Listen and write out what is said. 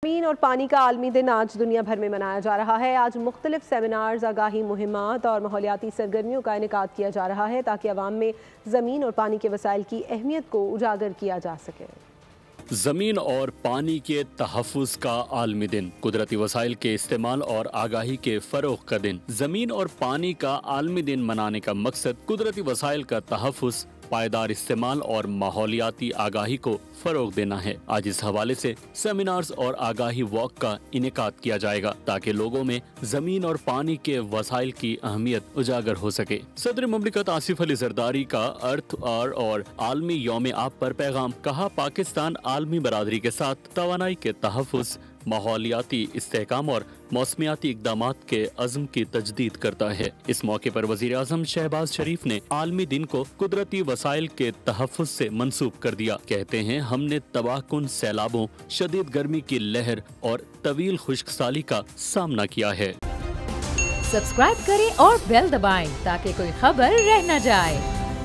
زمین اور پانی کا عالمی دن آج دنیا بھر میں منایا جا رہا ہے۔ آج مختلف سیمینارز، آگاہی مہمات اور ماحولیاتی سرگرمیوں کا انعقاد کیا جا رہا ہے تاکہ عوام میں زمین اور پانی کے وسائل کی اہمیت کو اجاگر کیا جا سکے۔ زمین اور پانی کے تحفظ کا عالمی دن، قدرتی وسائل کے استعمال اور آگاہی کے فروغ کا دن۔ زمین اور پانی کا عالمی دن منانے کا مقصد قدرتی وسائل کا تحفظ، پائیدار استعمال اور ماحولیاتی آگاہی کو فروغ دینا ہے۔ آج اس حوالے سے سیمینارز اور آگاہی واک کا انعقاد کیا جائے گا تاکہ لوگوں میں زمین اور پانی کے وسائل کی اہمیت اجاگر ہو سکے۔ صدر مملکت آصف علی زرداری کا ارتھ آور اور عالمی یوم آب پر پیغام، کہا پاکستان عالمی برادری کے ساتھ توانائی کے تحفظ، ماحولیاتی استحکام اور موسمیاتی اقدامات کے عزم کی تجدید کرتا ہے۔ اس موقع پر وزیر اعظم شہباز شریف نے عالمی دن کو قدرتی وسائل کے تحفظ سے منسوب کر دیا۔ کہتے ہیں، ہم نے تباہ کن سیلابوں، شدید گرمی کی لہر اور طویل خشک سالی کا سامنا کیا ہے۔ سبسکرائب کریں اور بیل دبائیں تاکہ کوئی خبر رہ نہ جائے۔